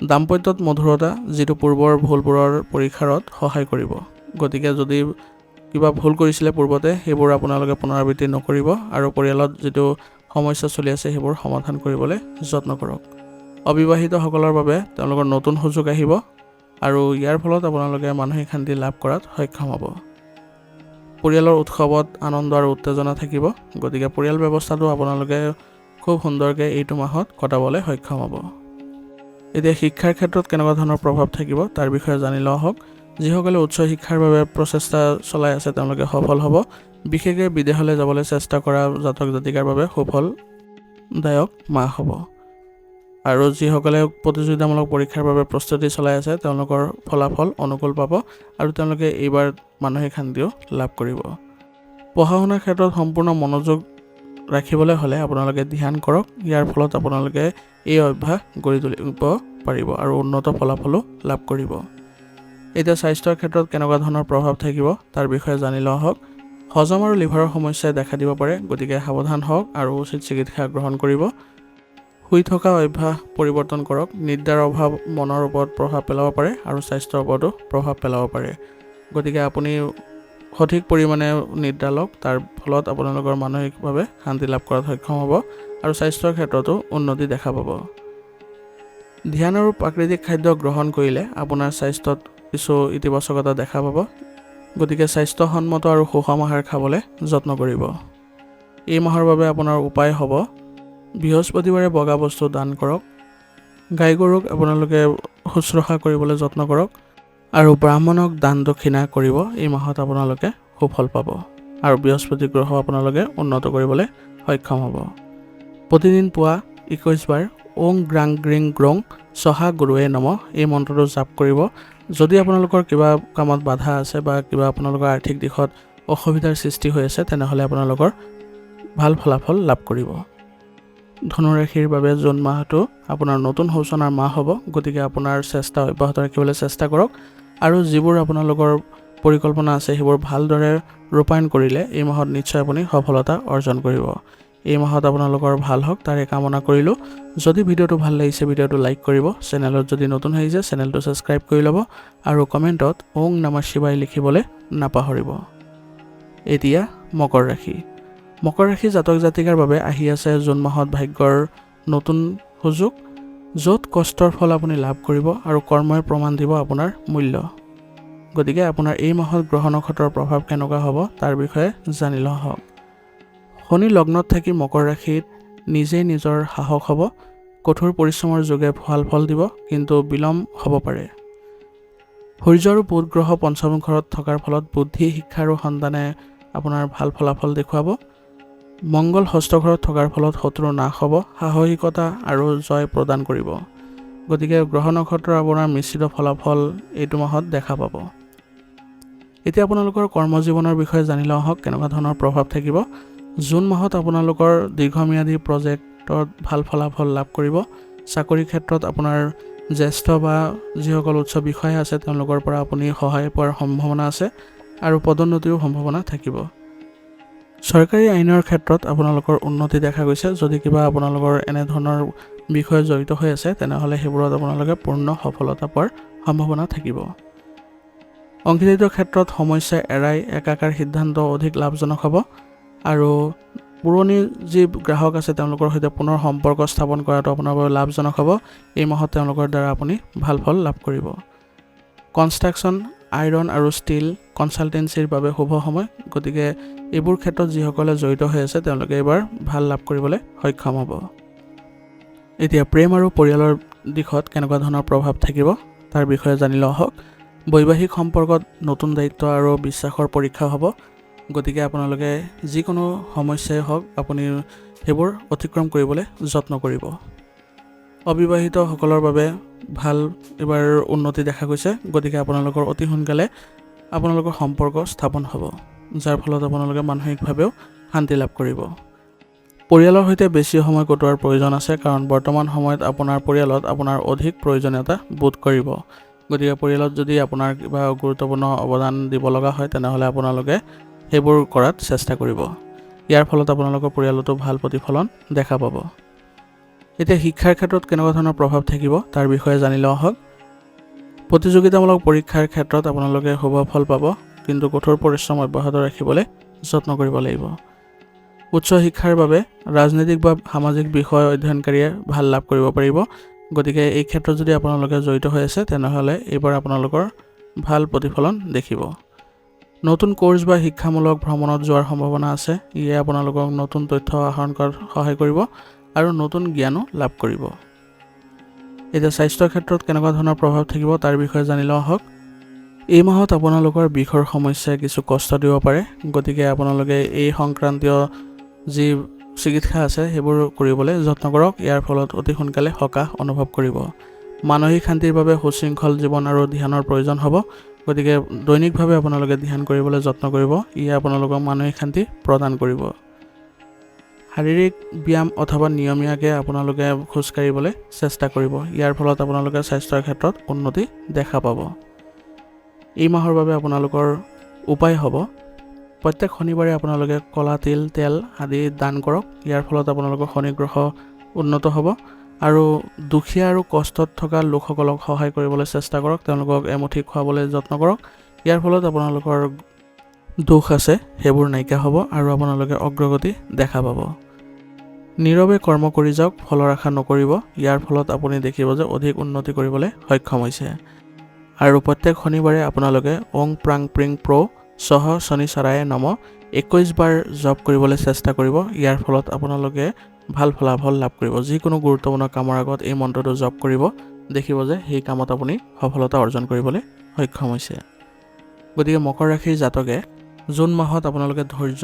দাম্পত্যত মধুৰতা, যিটো পূৰ্বৰ ভুলবোৰৰ পৰিসাৰত সহায় কৰিব। গতিকে যদি কিবা ভুল কৰিছিলে পূৰ্বতে সেইবোৰ আপোনালোকে পুনৰাবৃত্তি নকৰিব আৰু পৰিয়ালত যিটো সমস্যা চলি আছে সেইবোৰ সমাধান কৰিবলৈ যত্ন কৰক। অবিবাহিতসকলৰ বাবে তেওঁলোকৰ নতুন সুযোগ আহিব আৰু ইয়াৰ ফলত আপোনালোকে মানসিক শান্তি লাভ কৰাত সক্ষম হ'ব। পৰিয়ালৰ উৎসৱত আনন্দ আৰু উত্তেজনা থাকিব। গতিকে পৰিয়াল ব্যৱস্থাটো আপোনালোকে খুব সুন্দৰকৈ এইটো মাহত কটাবলৈ সক্ষম হ'ব। এতিয়া শিক্ষাৰ ক্ষেত্ৰত কেনেকুৱা ধৰণৰ প্ৰভাৱ থাকিব তাৰ বিষয়ে জানি লোৱা হওক। যিসকলে উচ্চ শিক্ষাৰ বাবে প্ৰচেষ্টা চলাই আছে তেওঁলোকে সফল হ'ব। বিশেষকৈ বিদেশলৈ যাবলৈ চেষ্টা কৰা জাতক জাতিকাৰ বাবে সুফলদায়ক মাহ হ'ব। আৰু যিসকলে প্ৰতিযোগিতামূলক পৰীক্ষাৰ বাবে প্ৰস্তুতি চলাই আছে তেওঁলোকৰ ফলাফল অনুকূল পাব আৰু তেওঁলোকে এইবাৰ মানসিক শান্তিও লাভ কৰিব। পঢ়া শুনাৰ ক্ষেত্ৰত সম্পূৰ্ণ মনোযোগ ৰাখিবলৈ হ'লে আপোনালোকে ধ্যান কৰক। ইয়াৰ ফলত আপোনালোকে এই অভ্যাস গঢ়ি তুলিব পাৰিব আৰু উন্নত ফলাফলো লাভ কৰিব। এতিয়া স্বাস্থ্যৰ ক্ষেত্ৰত কেনেকুৱা ধৰণৰ প্ৰভাৱ থাকিব তাৰ বিষয়ে জানি লোৱা হওক। হজম আৰু লিভাৰৰ সমস্যাই দেখা দিব পাৰে। গতিকে সাৱধান হওক আৰু উচিত চিকিৎসা গ্ৰহণ কৰিব। শুই থকা অভ্যাস পৰিৱৰ্তন কৰক। নিদ্ৰাৰ অভাৱ মনৰ ওপৰত প্ৰভাৱ পেলাব পাৰে আৰু স্বাস্থ্যৰ ওপৰতো প্ৰভাৱ পেলাব পাৰে। গতিকে আপুনি সঠিক পৰিমাণে নিদ্ৰা লওক। তাৰ ফলত আপোনালোকৰ মানসিকভাৱে শান্তি লাভ কৰাত সক্ষম হ'ব আৰু স্বাস্থ্যৰ ক্ষেত্ৰতো উন্নতি দেখা পাব। ধ্যান আৰু প্ৰাকৃতিক খাদ্য গ্ৰহণ কৰিলে আপোনাৰ স্বাস্থ্যত কিছু ইতিবাচকতা দেখা পাব। গতিকে স্বাস্থ্যসন্মত আৰু সুষম আহাৰ খাবলৈ যত্ন কৰিব। এই মাহৰ বাবে আপোনাৰ উপায় হ'ব বৃহস্পতিবাৰে বগা বস্তু দান কৰক। গাই গৰুক আপোনালোকে শুশ্ৰূষা কৰিবলৈ যত্ন কৰক আৰু ব্ৰাহ্মণক দান দক্ষিণা কৰিব। এই মাহত আপোনালোকে সুফল পাব আৰু বৃহস্পতি গ্ৰহ আপোনালোকে উন্নত কৰিবলৈ সক্ষম হ'ব। প্ৰতিদিন পুৱা 21 বাৰ ওং গ্ৰাং গ্ৰিং গ্ৰং স্বাহা গুৰুৱে নমঃ এই মন্ত্ৰটো জাপ কৰিব। যদি আপোনালোকৰ কিবা কামত বাধা আছে বা কিবা আপোনালোকৰ আৰ্থিক দিশত অসুবিধাৰ সৃষ্টি হৈ আছে তেনেহ'লে আপোনালোকৰ ভাল ফলাফল লাভ কৰিব। ধনু ৰাশিৰ বাবে জুন মাহটো আপোনাৰ নতুন সূচনাৰ মাহ হ'ব, গতিকে আপোনাৰ চেষ্টা অব্যাহত ৰাখিবলৈ চেষ্টা কৰক আৰু যিবোৰ আপোনালোকৰ পৰিকল্পনা আছে সেইবোৰ ভালদৰে ৰূপায়ণ কৰিলে এই মাহত নিশ্চয় আপুনি সফলতা অৰ্জন কৰিব। এই মাহত আপোনালোকৰ ভাল হওক তাৰে কামনা কৰিলোঁ। যদি ভিডিঅ'টো ভাল লাগিছে ভিডিঅ'টো লাইক কৰিব, চেনেলত যদি নতুন আহিছে চেনেলটো ছাবস্ক্ৰাইব কৰি ল'ব আৰু কমেণ্টত ওং নমঃ শিৱায় লিখিবলৈ নাপাহৰিব। এতিয়া মকৰ ৰাশি। মকৰ ৰাশি জাতক জাতিকাৰ বাবে আহি আছে জুন মাহত ভাগ্যৰ নতুন সুযোগ, য'ত কষ্টৰ ফল আপুনি লাভ কৰিব আৰু কৰ্মই প্ৰমাণ দিব আপোনাৰ মূল্য। গতিকে আপোনাৰ এই মাহত গ্ৰহ নক্ষত্ৰৰ প্ৰভাৱ কেনেকুৱা হ'ব তাৰ বিষয়ে জানি লওঁ আহক। শনি লগ্নত থাকি মকৰ ৰাশিত নিজেই নিজৰ সাহস হ'ব, কঠোৰ পৰিশ্ৰমৰ যোগে ভাল ফল দিব, কিন্তু বিলম্ব হ'ব পাৰে। সূৰ্য আৰু বুধ গ্ৰহ পঞ্চম ঘৰত থকাৰ ফলত বুদ্ধি, শিক্ষা আৰু সন্তানে আপোনাৰ ভাল ফলাফল দেখুৱাব। মংগল ষষ্ঠ ঘৰত থকাৰ ফলত শত্ৰু নাশ হ'ব, সাহসিকতা আৰু জয় প্ৰদান কৰিব। গতিকে গ্ৰহ নক্ষত্ৰৰ আপোনাৰ মিশ্ৰিত ফলাফল এইটো মাহত দেখা পাব। এতিয়া আপোনালোকৰ কৰ্মজীৱনৰ বিষয়ে জানি লওঁ আহক কেনেকুৱা ধৰণৰ প্ৰভাৱ থাকিব। জুন মাহত আপোনালোকৰ দীৰ্ঘম্যাদী প্ৰজেক্টত ভাল ফলাফল লাভ কৰিব। চাকৰি ক্ষেত্ৰত আপোনাৰ জ্যেষ্ঠ বা যিসকল উচ্চ বিষয়া আছে তেওঁলোকৰ পৰা আপুনি সহায় পোৱাৰ সম্ভাৱনা আছে আৰু পদোন্নতিৰো সম্ভাৱনা থাকিব। চৰকাৰী আইনৰ ক্ষেত্ৰত আপোনালোকৰ উন্নতি দেখা গৈছে। যদি কিবা আপোনালোকৰ এনেধৰণৰ বিষয় জড়িত হৈ আছে তেনেহ'লে সেইবোৰত আপোনালোকে পূৰ্ণ সফলতা পোৱাৰ সম্ভাৱনা থাকিব। অংশীদাৰিত্ব ক্ষেত্ৰত সমস্যা এৰাই একাকাৰ সিদ্ধান্ত অধিক লাভজনক হ'ব আৰু পুৰণি যি গ্ৰাহক আছে তেওঁলোকৰ সৈতে পুনৰ সম্পৰ্ক স্থাপন কৰাটো আপোনাৰ বাবে লাভজনক হ'ব। এই মাহত তেওঁলোকৰ দ্বাৰা আপুনি ভাল ফল লাভ কৰিব। কনষ্ট্ৰাকশ্যন, আইৰণ আৰু ষ্টীল কনচালটেঞ্চিৰ বাবে শুভ সময়, গতিকে এইবোৰ ক্ষেত্ৰত যিসকলে জড়িত হৈ আছে তেওঁলোকে এইবাৰ ভাল লাভ কৰিবলৈ সক্ষম হ'ব। এতিয়া প্ৰেম আৰু পৰিয়ালৰ দিশত কেনেকুৱা ধৰণৰ প্ৰভাৱ থাকিব তাৰ বিষয়ে জানি লওঁ আহক। বৈবাহিক সম্পৰ্কত নতুন দায়িত্ব আৰু বিশ্বাসৰ পৰীক্ষা হ'ব, গতিকে আপোনালোকে যিকোনো সমস্যাই হওক আপুনি সেইবোৰ অতিক্ৰম কৰিবলৈ যত্ন কৰিব। অবিবাহিতসকলৰ বাবে ভাল এবাৰ উন্নতি দেখা গৈছে, গতিকে আপোনালোকৰ অতি সোনকালে আপোনালোকৰ সম্পৰ্ক স্থাপন হ'ব, যাৰ ফলত আপোনালোকে মানসিকভাৱেও শান্তি লাভ কৰিব। পৰিয়ালৰ সৈতে বেছি সময় কটোৱাৰ প্ৰয়োজন আছে, কাৰণ বৰ্তমান সময়ত আপোনাৰ পৰিয়ালত আপোনাৰ অধিক প্ৰয়োজনীয়তা বোধ কৰিব। গতিকে পৰিয়ালত যদি আপোনাৰ কিবা গুৰুত্বপূৰ্ণ অৱদান দিব লগা হয় তেনেহ'লে আপোনালোকে সেইবোৰ কৰাত চেষ্টা কৰিব। ইয়াৰ ফলত আপোনালোকৰ পৰিয়ালতো ভাল প্ৰতিফলন দেখা পাব। এতিয়া শিক্ষাৰ ক্ষেত্ৰত কেনেকুৱা ধৰণৰ প্ৰভাৱ থাকিব তাৰ বিষয়ে জানি লওঁ আহক। প্ৰতিযোগিতামূলক পৰীক্ষাৰ ক্ষেত্ৰত আপোনালোকে শুভ ফল পাব, কিন্তু কঠোৰ পৰিশ্ৰম অব্যাহত ৰাখিবলৈ যত্ন কৰিব লাগিব। উচ্চ শিক্ষাৰ বাবে ৰাজনৈতিক বা সামাজিক বিষয় অধ্যয়নকাৰীয়ে ভাল লাভ কৰিব পাৰিব, গতিকে এই ক্ষেত্ৰত যদি আপোনালোকে জড়িত হৈ আছে তেনেহ'লে এইবাৰ আপোনালোকৰ ভাল প্ৰতিফলন দেখিব। নতুন কোৰ্চ বা শিক্ষামূলক ভ্ৰমণত যোৱাৰ সম্ভাৱনা আছে, ইয়ে আপোনালোকক নতুন তথ্য আহৰণ কৰাত সহায় কৰিব আৰু নতুন জ্ঞানো লাভ কৰিব। এতিয়া স্বাস্থ্যৰ ক্ষেত্ৰত কেনেকুৱা ধৰণৰ প্ৰভাৱ থাকিব তাৰ বিষয়ে জানি লওঁ আহক। এই মাহত আপোনালোকৰ বিষৰ সমস্যাই কিছু কষ্ট দিব পাৰে, গতিকে আপোনালোকে এই সংক্ৰান্তীয় যি চিকিৎসা আছে সেইবোৰ কৰিবলৈ যত্ন কৰক। ইয়াৰ ফলত অতি সোনকালে সকাহ অনুভৱ কৰিব। মানসিক শান্তিৰ বাবে সুশৃংখল জীৱন আৰু ধ্যানৰ প্ৰয়োজন হ'ব, গতিকে দৈনিকভাৱে আপোনালোকে ধ্যান কৰিবলৈ যত্ন কৰিব। ইয়ে আপোনালোকক মানসিক শান্তি প্ৰদান কৰিব। শাৰীৰিক ব্যায়াম অথবা নিয়মীয়াকৈ আপোনালোকে খোজকাঢ়িবলৈ চেষ্টা কৰিব। ইয়াৰ ফলত আপোনালোকে স্বাস্থ্যৰ ক্ষেত্ৰত উন্নতি দেখা পাব। এই মাহৰ বাবে আপোনালোকৰ উপায় হ'ব, প্ৰত্যেক শনিবাৰে আপোনালোকে কলা তিল, তেল আদি দান কৰক। ইয়াৰ ফলত আপোনালোকৰ শনি গ্ৰহ উন্নত হ'ব আৰু দুখীয়া আৰু কষ্টত থকা লোকসকলক সহায় কৰিবলৈ চেষ্টা কৰক। তেওঁলোকক এমুঠি খুৱাবলৈ যত্ন কৰক। ইয়াৰ ফলত আপোনালোকৰ দুখ আছে সেইবোৰ নাইকিয়া হ'ব আৰু আপোনালোকে অগ্ৰগতি দেখা পাব। নীৰৱে কৰ্ম কৰি যাওক, ফলৰ আশা নকৰিব। ইয়াৰ ফলত আপুনি দেখিব যে অধিক উন্নতি কৰিবলৈ সক্ষম হৈছে। আৰু প্ৰত্যেক শনিবাৰে আপোনালোকে ওং প্ৰাং প্ৰিং প্ৰ সহ শনিচৰায়ে নম 21 বাৰ জপ কৰিবলৈ চেষ্টা কৰিব। ইয়াৰ ফলত আপোনালোকে ভাল ফলাফল লাভ কৰিব। যিকোনো গুৰুত্বপূৰ্ণ কামৰ আগত এই মন্ত্ৰটো জপ কৰিব, দেখিব যে সেই কামত আপুনি সফলতা অৰ্জন কৰিবলৈ সক্ষম হৈছে। গতিকে মকৰ ৰাশিৰ জাতকে জুন মাহত আপোনালোকে ধৈৰ্য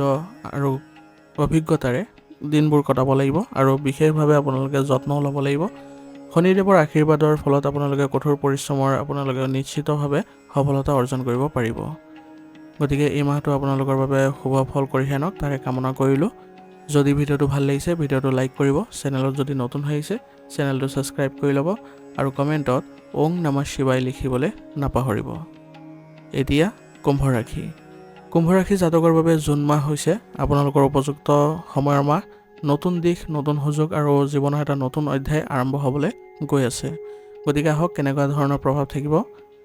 আৰু অভিজ্ঞতাৰে দিনবোৰ কটাব লাগিব আৰু বিশেষভাৱে আপোনালোকে যত্নও ল'ব লাগিব। শনিদেৱৰ আশীৰ্বাদৰ ফলত আপোনালোকে কঠোৰ পৰিশ্ৰমৰ আপোনালোকে নিশ্চিতভাৱে সফলতা অৰ্জন কৰিব পাৰিব। গতিকে এই মাহটো আপোনালোকৰ বাবে শুভ ফল কঢ়িয়াই আনক তাৰে কামনা কৰিলোঁ। যদি ভিডিঅ'টো ভাল লাগিছে ভিডিঅ'টো লাইক কৰিব, চেনেলত যদি নতুন হৈ আহিছে চেনেলটো ছাবস্ক্ৰাইব কৰি ল'ব আৰু কমেণ্টত ওং নমঃ শিৱায় লিখিবলৈ নাপাহৰিব। এতিয়া কুম্ভ ৰাশি। কুম্ভ ৰাশি জাতকৰ বাবে জুন মাহ হৈছে আপোনালোকৰ উপযুক্ত সময়ৰ মাহ। নতুন দিশ, নতুন সুযোগ আৰু জীৱনৰ এটা নতুন অধ্যায় আৰম্ভ হ'বলৈ গৈ আছে। গতিকে আহক কেনেকুৱা ধৰণৰ প্ৰভাৱ থাকিব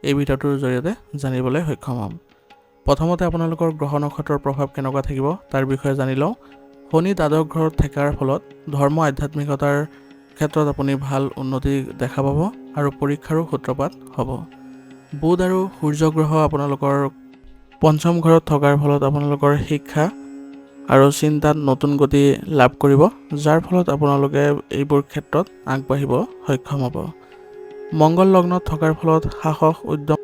এই ভিডিঅ'টোৰ জৰিয়তে জানিবলৈ সক্ষম হ'ম। প্ৰথমতে আপোনালোকৰ গ্ৰহ নক্ষত্ৰৰ প্ৰভাৱ কেনেকুৱা থাকিব তাৰ বিষয়ে জানি লওঁ। শনি দ্বাদশ ঘৰত থকাৰ ফলত ধৰ্ম আধ্যাত্মিকতাৰ ক্ষেত্ৰত আপুনি ভাল উন্নতি দেখা পাব আৰু পৰীক্ষাৰো সূত্ৰপাত হ'ব। বুধ আৰু সূৰ্য গ্ৰহ আপোনালোকৰ পঞ্চম ঘৰত থকাৰ ফলত আপোনালোকৰ শিক্ষা আৰু চিন্তাত নতুন গতি লাভ কৰিব, যাৰ ফলত আপোনালোকে এইবোৰ ক্ষেত্ৰত আগবাঢ়িব সক্ষম হ'ব। মংগল লগ্নত থকাৰ ফলত সাহস, উদ্যম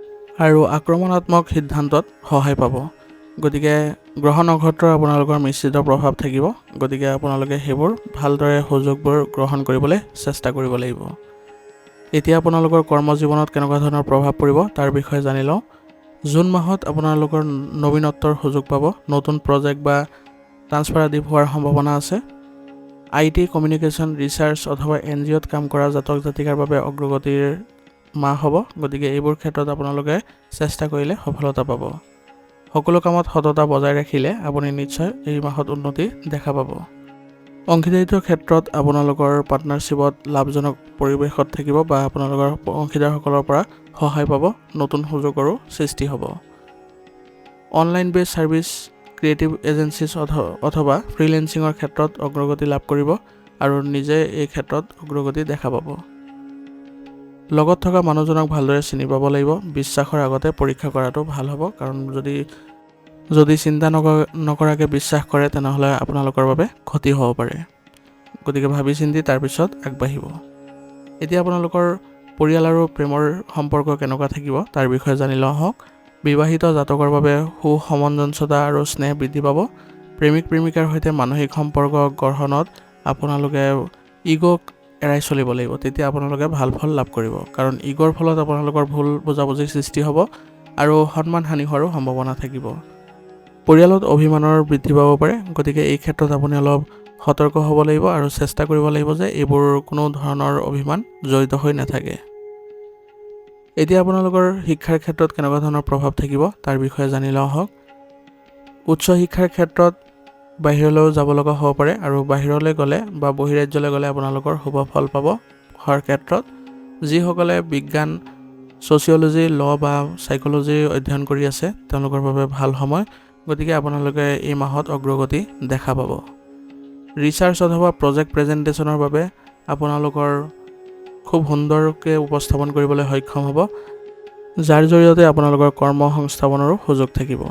আৰু আক্ৰমণাত্মক সিদ্ধান্তত সহায় পাব। গতিকে গ্ৰহ নক্ষত্ৰৰ আপোনালোকৰ মিশ্ৰিত প্ৰভাৱ থাকিব। গতিকে আপোনালোকে সেইবোৰ ভালদৰে সুযোগবোৰ গ্ৰহণ কৰিবলৈ চেষ্টা কৰিব লাগিব। এতিয়া আপোনালোকৰ কৰ্মজীৱনত কেনেকুৱা ধৰণৰ প্ৰভাৱ পৰিব তাৰ বিষয়ে জানি লওঁ। জুন মাহত আপোনালোকৰ নৱীনত্বৰ সুযোগ পাব। নতুন প্ৰজেক্ট বা ট্ৰান্সফাৰ আদি হোৱাৰ সম্ভাৱনা আছে। IT, কমিউনিকেশ্যন, ৰিচাৰ্চ অথবা NGOত কাম কৰা জাতক জাতিকাৰ বাবে অগ্ৰগতিৰ মাহ হ'ব। গতিকে এইবোৰ ক্ষেত্ৰত আপোনালোকে চেষ্টা কৰিলে সফলতা পাব। সকলো কামত সততা বজাই ৰাখিলে আপুনি নিশ্চয় এই মাহত উন্নতি দেখা পাব। অংশীদাৰিত্বৰ ক্ষেত্ৰত আপোনালোকৰ পাৰ্টনাৰশ্বিপত লাভজনক পৰিৱেশত থাকিব বা আপোনালোকৰ অংশীদাৰসকলৰ পৰা সহায় পাব। নতুন সুযোগৰো সৃষ্টি হ'ব। অনলাইন বেছ ছাৰ্ভিচ, ক্ৰিয়েটিভ এজেঞ্চিজ অথবা ফ্ৰিলেন্সিঙৰ ক্ষেত্ৰত অগ্ৰগতি লাভ কৰিব আৰু নিজে এই ক্ষেত্ৰত অগ্ৰগতি দেখা পাব। লগত থকা মানুহজনক ভালদৰে চিনি পাব লাগিব। বিশ্বাসৰ আগতে পৰীক্ষা কৰাটো ভাল হ'ব, কাৰণ যদি চিন্তা নকৰাকৈ বিশ্বাস কৰে তেনেহ'লে আপোনালোকৰ বাবে ক্ষতি হ'ব পাৰে। গতিকে ভাবি চিন্তি তাৰপিছত আগবাঢ়িব। এতিয়া আপোনালোকৰ পৰিয়াল আৰু প্ৰেমৰ সম্পৰ্ক কেনেকুৱা থাকিব তাৰ বিষয়ে জানি লওঁ আহক। বিবাহিত জাতকৰ বাবে সুসমঞ্জসতা আৰু স্নেহ বৃদ্ধি পাব। প্ৰেমিক প্ৰেমিকাৰ সৈতে মানসিক সম্পৰ্ক গঢ়নত আপোনালোকে ইগ'ক এৰাই চলিব লাগিব, তেতিয়া আপোনালোকে ভাল ফল লাভ কৰিব। কাৰণ ইগ'ৰ ফলত আপোনালোকৰ ভুল বুজাবুজিৰ সৃষ্টি হ'ব আৰু সন্মান হানি হোৱাৰো সম্ভাৱনা থাকিব। পৰিয়ালত অভিমানৰ বৃদ্ধি পাব পাৰে। গতিকে এই ক্ষেত্ৰত আপুনি অলপ সতৰ্ক হ'ব লাগিব আৰু চেষ্টা কৰিব লাগিব যে এইবোৰ কোনো ধৰণৰ অভিমান জড়িত হৈ নাথাকে। এতিয়া আপোনালোকৰ শিক্ষাৰ ক্ষেত্ৰত কেনেকুৱা ধৰণৰ প্ৰভাৱ থাকিব তাৰ বিষয়ে জানি লওঁ আহক। উচ্চ শিক্ষাৰ ক্ষেত্ৰত বাহিৰলৈও যাব লগা হ'ব পাৰে আৰু বাহিৰলৈ গ'লে বা বহিৰাজ্যলৈ গ'লে আপোনালোকৰ শুভ ফল পাব। পঢ়াৰ ক্ষেত্ৰত যিসকলে বিজ্ঞান, ছ'চিয়লজি, ল' বা চাইক'লজি অধ্যয়ন কৰি আছে তেওঁলোকৰ বাবে ভাল সময়। গতিকে আপোনালোকে এই মাহত অগ্ৰগতি দেখা পাব। ৰিচাৰ্চ অথবা প্ৰজেক্ট প্ৰেজেণ্টেশ্যনৰ বাবে আপোনালোকৰ খুব সুন্দৰকৈ উপস্থাপন কৰিবলৈ সক্ষম হ'ব, যাৰ জৰিয়তে আপোনালোকৰ কৰ্ম সংস্থাপনৰো সুযোগ থাকিব।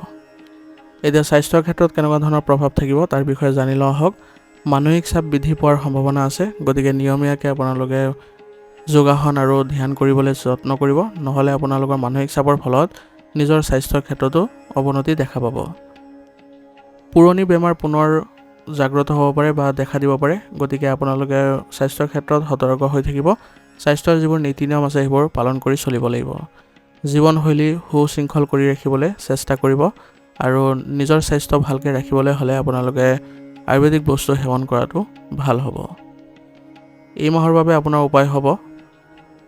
এতিয়া স্বাস্থ্যৰ ক্ষেত্ৰত কেনেকুৱা ধৰণৰ প্ৰভাৱ থাকিব তাৰ বিষয়ে জানি লওঁ আহক। মানসিক চাপ বৃদ্ধি পোৱাৰ সম্ভাৱনা আছে। গতিকে নিয়মীয়াকৈ আপোনালোকে যোগাসন আৰু ধ্যান কৰিবলৈ যত্ন কৰিব, নহ'লে আপোনালোকৰ মানসিক চাপৰ ফলত নিজৰ স্বাস্থ্যৰ ক্ষেত্ৰতো অৱনতি দেখা পাব। পুৰণি বেমাৰ পুনৰ জাগ্ৰত হ'ব পাৰে বা দেখা দিব পাৰে। গতিকে আপোনালোকে স্বাস্থ্যৰ ক্ষেত্ৰত সতৰ্ক হৈ থাকিব। স্বাস্থ্যৰ যিবোৰ নীতি নিয়ম আছে সেইবোৰ পালন কৰি চলিব লাগিব। জীৱনশৈলী সুশৃংখল কৰি ৰাখিবলৈ চেষ্টা কৰিব আৰু নিজৰ স্বাস্থ্য ভালকৈ ৰাখিবলৈ হ'লে আপোনালোকে আয়ুৰ্বেদিক বস্তু সেৱন কৰাটো ভাল হ'ব। এই মাহৰ বাবে আপোনাৰ উপায় হ'ব,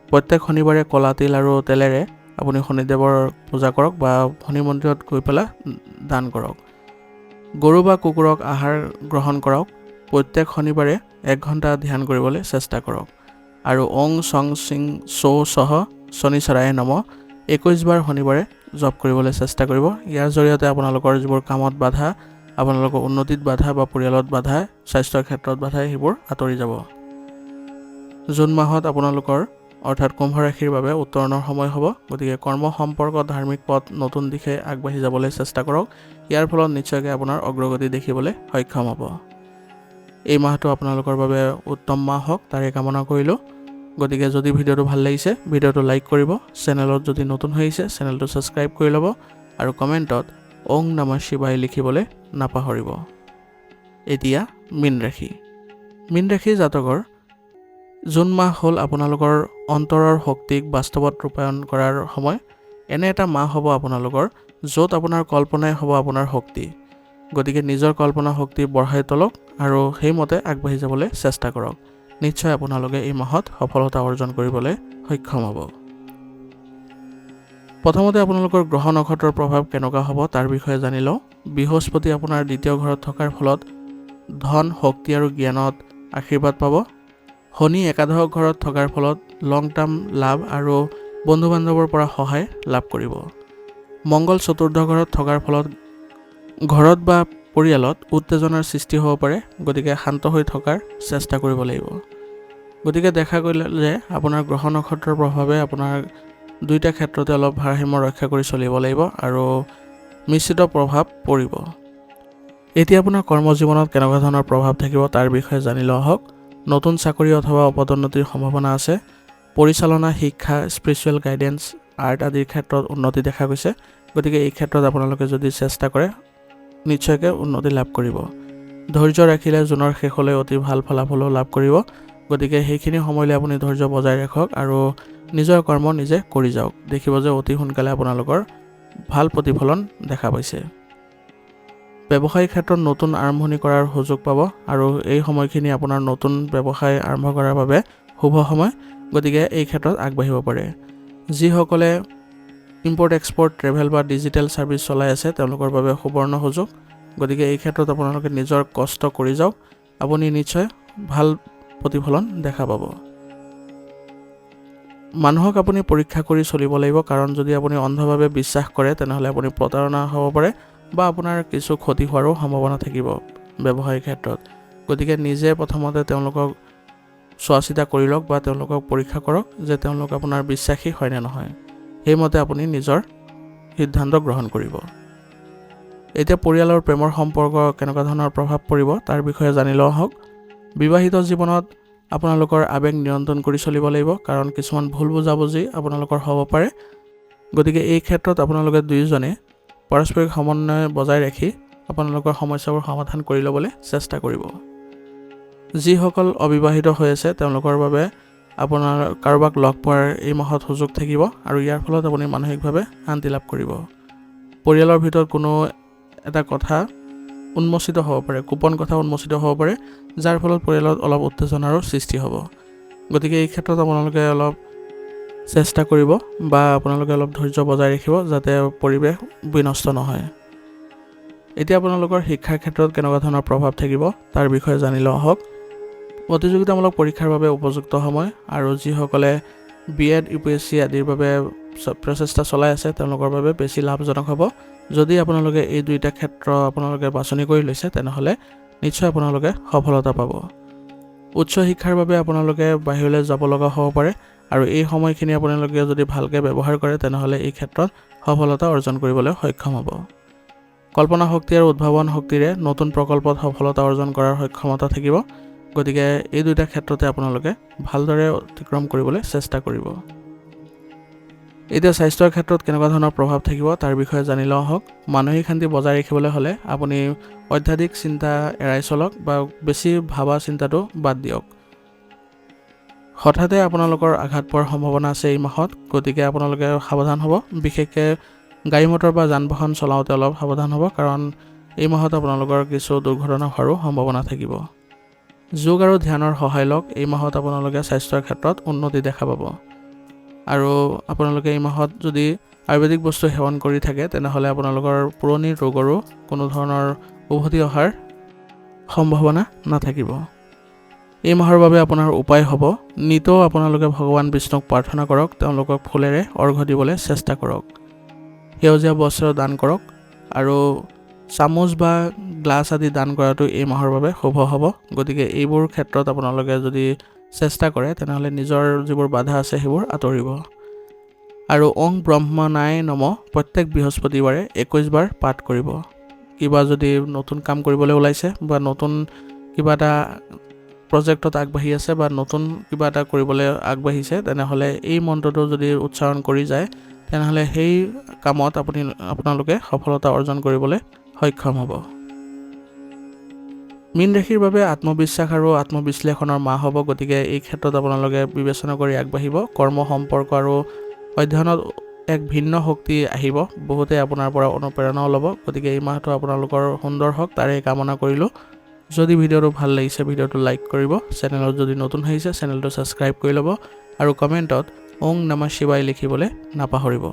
প্ৰত্যেক শনিবাৰে ক'লা তিল আৰু তেলেৰে আপুনি শনিদেৱৰ পূজা কৰক বা শনি মন্দিৰত গৈ পেলাই দান কৰক। গৰু বা কুকুৰক আহাৰ গ্ৰহণ কৰক। প্ৰত্যেক শনিবাৰে 1 ঘণ্টা ধ্যান কৰিবলৈ চেষ্টা কৰক আৰু ওং চং চিং চৌ চহ শনিচৰায়ে নমঃ 21 বাৰ শনিবাৰে জপ কৰিবলৈ চেষ্টা কৰিব। ইয়াৰ জৰিয়তে আপোনালোকৰ যিবোৰ কামত বাধা, আপোনালোকৰ উন্নতিত বাধা বা পৰিয়ালত বাধা, স্বাস্থ্যৰ ক্ষেত্ৰত বাধা, সেইবোৰ আঁতৰি যাব। জুন মাহত আপোনালোকৰ অৰ্থাৎ কুম্ভ ৰাশিৰ বাবে উত্তৰণৰ সময় হ'ব। গতিকে কৰ্ম সম্পৰ্ক ধাৰ্মিক পথ নতুন দিশে আগবাঢ়ি যাবলৈ চেষ্টা কৰক। ইয়াৰ ফলত নিশ্চয়কৈ আপোনাৰ অগ্ৰগতি দেখিবলৈ সক্ষম হ'ব। এই মাহটো আপোনালোকৰ বাবে উত্তম মাহ হওক তাৰে কামনা কৰিলোঁ। গতিকে যদি ভিডিঅ'টো ভাল লাগিছে ভিডিঅ'টো লাইক কৰিব, চেনেলত যদি নতুন হৈ আহিছে চেনেলটো ছাবস্ক্ৰাইব কৰি ল'ব আৰু কমেণ্টত ওং নমঃ শিৱায় লিখিবলৈ নাপাহৰিব। এতিয়া মীন ৰাশি। মীন ৰাশিৰ জাতকৰ জুন মাহ হ'ল আপোনালোকৰ অন্তৰৰ শক্তিক বাস্তৱত ৰূপায়ণ কৰাৰ সময়। এনে এটা মাহ হ'ব আপোনালোকৰ য'ত আপোনাৰ কল্পনাই হ'ব আপোনাৰ শক্তি। গতিকে নিজৰ কল্পনা শক্তি বঢ়াই তোলক আৰু সেইমতে আগবাঢ়ি যাবলৈ চেষ্টা কৰক। নিশ্চয় আপোনালোকে এই মাহত সফলতা অৰ্জন কৰিবলৈ সক্ষম হ'ব। প্ৰথমতে আপোনালোকৰ গ্ৰহ নক্ষত্ৰৰ প্ৰভাৱ কেনেকুৱা হ'ব তাৰ বিষয়ে জানি লওঁ। বৃহস্পতি আপোনাৰ দ্বিতীয় ঘৰত থকাৰ ফলত ধন, শক্তি আৰু জ্ঞানত আশীৰ্বাদ পাব। শনি একাদশ ঘৰত থকাৰ ফলত লং টাৰ্ম লাভ আৰু বন্ধু বান্ধৱৰ পৰা সহায় লাভ কৰিব। মংগল চতুৰ্থ ঘৰত থকাৰ ফলত ঘৰত বা পৰিয়ালত উত্তেজনাৰ সৃষ্টি হ'ব পাৰে, গতিকে শান্ত হৈ থকাৰ চেষ্টা কৰিব লাগিব। গতিকে দেখা গ'লে যে আপোনাৰ গ্ৰহ নক্ষত্ৰৰ প্ৰভাৱে আপোনাৰ দুইটা ক্ষেত্ৰতে অলপ ভাৰসাম্য ৰক্ষা কৰি চলিব লাগিব আৰু মিশ্ৰিত প্ৰভাৱ পৰিব। এতিয়া আপোনাৰ কৰ্মজীৱনত কেনেকুৱা ধৰণৰ প্ৰভাৱ থাকিব তাৰ বিষয়ে জানি লোৱা হওক। নতুন চাকৰি অথবা পদোন্নতিৰ সম্ভাৱনা আছে। পৰিচালনা, শিক্ষা, স্পিৰিচুৱেল গাইডেন্স, আৰ্ট আদিৰ ক্ষেত্ৰত উন্নতি দেখা গৈছে। গতিকে এই ক্ষেত্ৰত আপোনালোকে যদি চেষ্টা কৰে নিশ্চয়কৈ উন্নতি লাভ কৰিব। ধৈৰ্য ৰাখিলে জুনৰ শেষলৈ অতি ভাল ফলাফলো লাভ কৰিব। গতিকে সেইখিনি সময়লৈ আপুনি ধৈৰ্য বজাই ৰাখক আৰু নিজৰ কৰ্ম নিজে কৰি যাওক। দেখিব যে অতি সোনকালে আপোনালোকৰ ভাল প্ৰতিফলন দেখা পাইছে। ব্যৱসায়িক ক্ষেত্ৰত নতুন আৰম্ভণি কৰাৰ সুযোগ পাব আৰু এই সময়খিনি আপোনাৰ নতুন ব্যৱসায় আৰম্ভ কৰাৰ বাবে শুভ সময়। গতিকে এই ক্ষেত্ৰত আগবাঢ়িব পাৰে। যিসকলে ইম্পৰ্ট এক্সপৰ্ট, ট্ৰেভেল বা ডিজিটেল ছাৰ্ভিচ চলাই আছে তেওঁলোকৰ বাবে সুবৰ্ণ সুযোগ। গতিকে এই ক্ষেত্ৰত আপোনালোকে নিজৰ কষ্ট কৰি যাওক, আপুনি নিশ্চয় ভাল প্ৰতিফলন দেখা পাব। মানুহক আপুনি পৰীক্ষা কৰি চলিব লাগিব, কাৰণ যদি আপুনি অন্ধভাৱে বিশ্বাস কৰে তেনেহ'লে আপুনি প্ৰতাৰণা হ'ব পাৰে বা আপোনাৰ কিছু ক্ষতি হোৱাৰো সম্ভাৱনা থাকিব ব্যৱসায়িক ক্ষেত্ৰত। গতিকে নিজে প্ৰথমতে তেওঁলোকক চোৱা চিতা কৰি লওক বা তেওঁলোকক পৰীক্ষা কৰক যে তেওঁলোক আপোনাৰ বিশ্বাসী হয় নে নহয়। সেইমতে আপুনি নিজৰ সিদ্ধান্ত গ্ৰহণ কৰিব। এতিয়া পৰিয়ালৰ প্ৰেমৰ সম্পৰ্ক কেনেকুৱা ধৰণৰ প্ৰভাৱ পৰিব তাৰ বিষয়ে জানি লোৱা হওক। বিবাহিত জীৱনত আপোনালোকৰ আৱেগ নিয়ন্ত্ৰণ কৰি চলিব লাগিব, কাৰণ কিছুমান ভুল বুজাবুজি আপোনালোকৰ হ'ব পাৰে। গতিকে এই ক্ষেত্ৰত আপোনালোকে দুয়োজনে পাৰস্পৰিক সমন্বয় বজাই ৰাখি আপোনালোকৰ সমস্যাবোৰ সমাধান কৰি ল'বলৈ চেষ্টা কৰিব। যিসকল অবিবাহিত হৈ আছে তেওঁলোকৰ বাবে আপোনাৰ কাৰোবাক লগ পোৱাৰ এই মাহত সুযোগ থাকিব আৰু ইয়াৰ ফলত আপুনি মানসিকভাৱে শান্তি লাভ কৰিব। পৰিয়ালৰ ভিতৰত কোনো এটা কথা উন্মোচিত হ'ব পাৰে, গোপন কথা উন্মোচিত হ'ব পাৰে, যাৰ ফলত পৰিয়ালত অলপ উত্তেজনাৰো সৃষ্টি হ'ব। গতিকে এই ক্ষেত্ৰত আপোনালোকে অলপ চেষ্টা কৰিব বা আপোনালোকে অলপ ধৈৰ্য বজাই ৰাখিব যাতে পৰিৱেশ বিনষ্ট নহয়। এতিয়া আপোনালোকৰ শিক্ষাৰ ক্ষেত্ৰত কেনেকুৱা ধৰণৰ প্ৰভাৱ থাকিব তাৰ বিষয়ে জানি লোৱা হওক। প্ৰতিযোগিতামূলক পৰীক্ষাৰ বাবে উপযুক্ত সময় আৰু যিসকলে BEd, UPSC আদিৰ বাবে প্ৰচেষ্টা চলাই আছে তেওঁলোকৰ বাবে বেছি লাভজনক হ'ব। যদি আপোনালোকে এই দুইটা ক্ষেত্ৰ আপোনালোকে বাছনি কৰি লৈছে তেনেহ'লে নিশ্চয় আপোনালোকে সফলতা পাব। উচ্চ শিক্ষাৰ বাবে আপোনালোকে বাহিৰলৈ যাব লগা হ'ব পাৰে আৰু এই সময়খিনি আপোনালোকে যদি ভালকৈ ব্যৱহাৰ কৰে তেনেহ'লে এই ক্ষেত্ৰত সফলতা অৰ্জন কৰিবলৈ সক্ষম হ'ব। কল্পনা শক্তি আৰু উদ্ভাৱন শক্তিৰে নতুন প্ৰকল্পত সফলতা অৰ্জন কৰাৰ সক্ষমতা থাকিব। গতিকে এই দুইটা ক্ষেত্ৰতে আপোনালোকে ভালদৰে অতিক্ৰম কৰিবলৈ চেষ্টা কৰিব। এতিয়া স্বাস্থ্যৰ ক্ষেত্ৰত কেনেকুৱা ধৰণৰ প্ৰভাৱ থাকিব তাৰ বিষয়ে জানি লোৱা হওক। মানসিক শান্তি বজাই ৰাখিবলৈ হ'লে আপুনি অত্যাধিক চিন্তা এৰাই চলক বা বেছি ভাবা চিন্তাটো বাদ দিয়ক। হঠাতে আপোনালোকৰ আঘাত পোৱাৰ সম্ভাৱনা আছে এই মাহত, গতিকে আপোনালোকে সাৱধান হ'ব। বিশেষকৈ গাড়ী মটৰ বা যান বাহন চলাওঁতে অলপ সাৱধান হ'ব, কাৰণ এই মাহত আপোনালোকৰ কিছু দুৰ্ঘটনা হোৱাৰো সম্ভাৱনা থাকিব। যোগ আৰু ধ্যানৰ সহায় লওক। এই মাহত আপোনালোকে স্বাস্থ্যৰ ক্ষেত্ৰত উন্নতি দেখা পাব আৰু আপোনালোকে এই মাহত যদি আয়ুৰ্বেদিক বস্তু সেৱন কৰি থাকে তেনেহ'লে আপোনালোকৰ পুৰণি ৰোগৰো কোনো ধৰণৰ উভতি অহাৰ সম্ভাৱনা নাথাকিব। এই মাহৰ বাবে আপোনাৰ উপায় হ'ব নিতৌ আপোনালোকে ভগৱান বিষ্ণুক প্ৰাৰ্থনা কৰক, তেওঁলোকক ফুলেৰে অৰ্ঘ্য দিবলৈ চেষ্টা কৰক, সেউজীয়া বস্ত্ৰ দান কৰক আৰু চামুচ বা গ্লাছ আদি দান কৰাটো এই মাহৰ বাবে শুভ হ'ব। গতিকে এইবোৰ ক্ষেত্ৰত আপোনালোকে যদি চেষ্টা কৰে তেনেহ'লে নিজৰ যিবোৰ বাধা আছে সেইবোৰ আঁতৰিব। আৰু ওং ব্ৰহ্মণাই নমঃ প্ৰত্যেক বৃহস্পতিবাৰে 21 বাৰ পাঠ কৰিব। কিবা যদি নতুন কাম কৰিবলৈ ওলাইছে বা নতুন কিবা এটা প্ৰজেক্টত আগবাঢ়ি আছে বা নতুন কিবা এটা কৰিবলৈ আগবাঢ়িছে তেনেহ'লে এই মন্ত্ৰটো যদি উচ্চাৰণ কৰি যায় তেনেহ'লে সেই কামত আপোনালোকে সফলতা অৰ্জন কৰিবলৈ সক্ষম হ'ব। মীন ৰাশিৰ বাবে আত্মবিশ্বাস আৰু আত্মবিশ্লেষণৰ মাহ হ'ব। গতিকে এই ক্ষেত্ৰত আপোনালোকে বিবেচনা কৰি আগবাঢ়িব। কৰ্ম, সম্পৰ্ক আৰু অধ্যয়নত এক ভিন্ন শক্তি আহিব, বহুতে আপোনাৰ পৰা অনুপ্ৰেৰণাও ল'ব। গতিকে এই মাহটো আপোনালোকৰ সুন্দৰ হওক তাৰে কামনা কৰিলোঁ। যদি ভিডিঅ'টো ভাল লাগিছে ভিডিঅ'টো লাইক কৰিব, চেনেলত যদি নতুন আহিছে চেনেলটো ছাবস্ক্ৰাইব কৰি ল'ব আৰু কমেণ্টত ওং নমঃ শিৱায় লিখিবলৈ নাপাহৰিব।